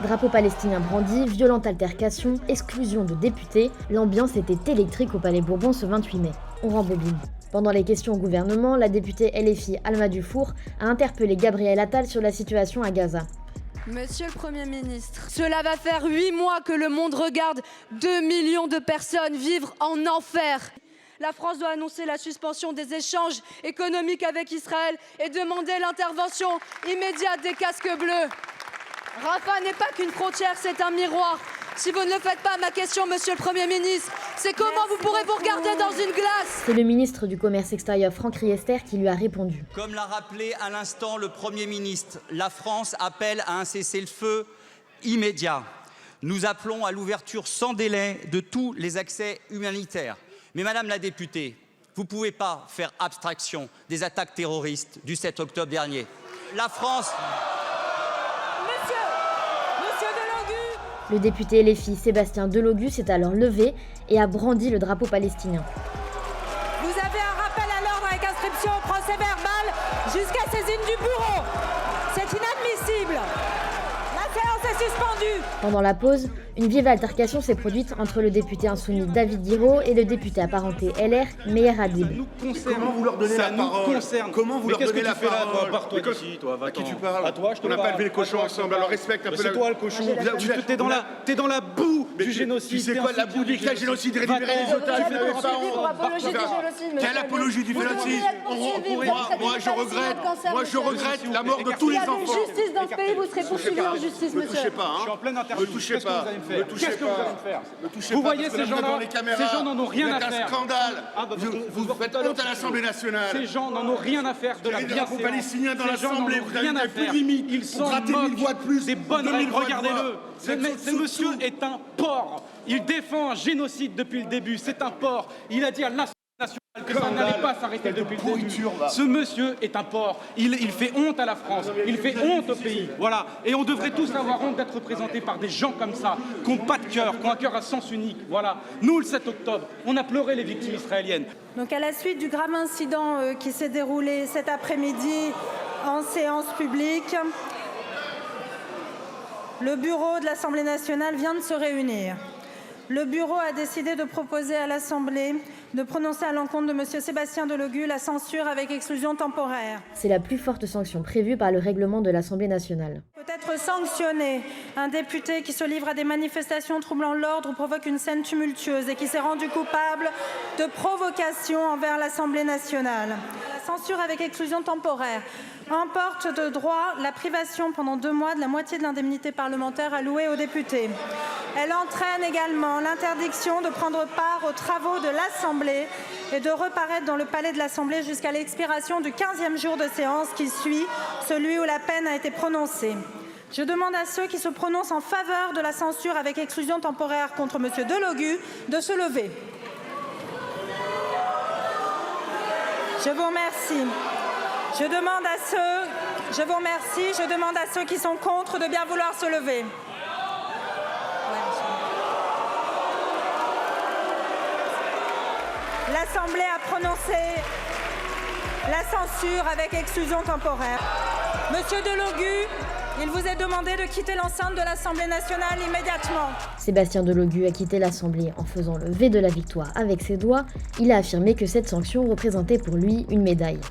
Drapeau palestinien brandi, violente altercation, exclusion de députés, l'ambiance était électrique au Palais Bourbon ce 28 mai. On rembobine. Pendant les questions au gouvernement, la députée LFI Alma Dufour a interpellé Gabriel Attal sur la situation à Gaza. Monsieur le Premier ministre, cela va faire 8 mois que le monde regarde 2 millions de personnes vivre en enfer. La France doit annoncer la suspension des échanges économiques avec Israël et demander l'intervention immédiate des casques bleus. Rafah n'est pas qu'une frontière, c'est un miroir. Si vous ne le faites pas, ma question, monsieur le Premier ministre, c'est comment vous pourrez vous regarder dans une glace? C'est le ministre du Commerce extérieur Franck Riester qui lui a répondu. Comme l'a rappelé à l'instant le Premier ministre, la France appelle à un cessez-le-feu immédiat. Nous appelons à l'ouverture sans délai de tous les accès humanitaires. Mais Madame la députée, vous ne pouvez pas faire abstraction des attaques terroristes du 7 octobre dernier. La France... Le député LFI Sébastien Delogu s'est alors levé et a brandi le drapeau palestinien. Vous avez un rappel à l'ordre avec inscription au procès verbal jusqu'à saisine du bureau. C'est inadmissible. La séance est suspendue. Pendant la pause, une vive altercation s'est produite entre le député insoumis David Guiraud et le député apparenté LR Meyer Hadid. Comment vous leur donnez la parole? Comment vous leur donnez la parole? Barre-toi d'ici, toi. À qui tu parles? À toi, je te On n'a parle. pas élevé les cochons ensemble, alors respecte un peu la... C'est toi le cochon. T'es dans la boue du génocide. Tu sais quoi, la boue du génocide, récupérer les otages, vous n'avez pas honte. Quelle apologie du génocide? Moi, je regrette la mort de tous les enfants. S'il y avait justice dans ce pays, vous serez poursuivi en justice, monsieur. Ne touchez pas, Je suis en pleine interview. Ne touchez pas. Qu'est-ce que vous allez me faire? Vous voyez ces gens-là, ces gens n'en ont rien à faire. C'est un scandale. Vous faites honte à l'Assemblée nationale. Ces gens n'en ont rien à faire de la bienséance. Palestiniens dans l'Assemblée, vous rien à avez faire. plus limite. Ils s'en grattez 1000 voix de plus. Des bonnes règles, regardez-le. Ce monsieur sous. est un porc. Il défend un génocide depuis le début. C'est un porc. Il a dit à l'Assemblée nationale que ça n'allait pas s'arrêter depuis le début. Ce monsieur est un porc. Il fait honte à la France. Il fait honte au pays. Voilà. Et on devrait tous avoir honte d'être représentés par des gens comme ça, qui n'ont pas de cœur, qui ont un cœur à sens unique. Voilà. Nous, le 7 octobre, on a pleuré les victimes israéliennes. Donc à la suite du grave incident qui s'est déroulé cet après-midi en séance publique, le bureau de l'Assemblée nationale vient de se réunir. Le bureau a décidé de proposer à l'Assemblée de prononcer à l'encontre de M. Sébastien Delogu la censure avec exclusion temporaire. C'est la plus forte sanction prévue par le règlement de l'Assemblée nationale. Peut être sanctionné un député qui se livre à des manifestations troublant l'ordre ou provoque une scène tumultueuse et qui s'est rendu coupable de provocation envers l'Assemblée nationale. La censure avec exclusion temporaire emporte de droit la privation pendant 2 mois de la moitié de l'indemnité parlementaire allouée aux députés. Elle entraîne également l'interdiction de prendre part aux travaux de l'Assemblée et de reparaître dans le palais de l'Assemblée jusqu'à l'expiration du 15e jour de séance qui suit celui où la peine a été prononcée. Je demande à ceux qui se prononcent en faveur de la censure avec exclusion temporaire contre M. Delogu de se lever. Je vous remercie. Je demande à ceux qui sont contre de bien vouloir se lever. L'Assemblée a prononcé la censure avec exclusion temporaire. Monsieur Delogu, il vous est demandé de quitter l'enceinte de l'Assemblée nationale immédiatement. Sébastien Delogu a quitté l'Assemblée en faisant le V de la victoire avec ses doigts. Il a affirmé que cette sanction représentait pour lui une médaille.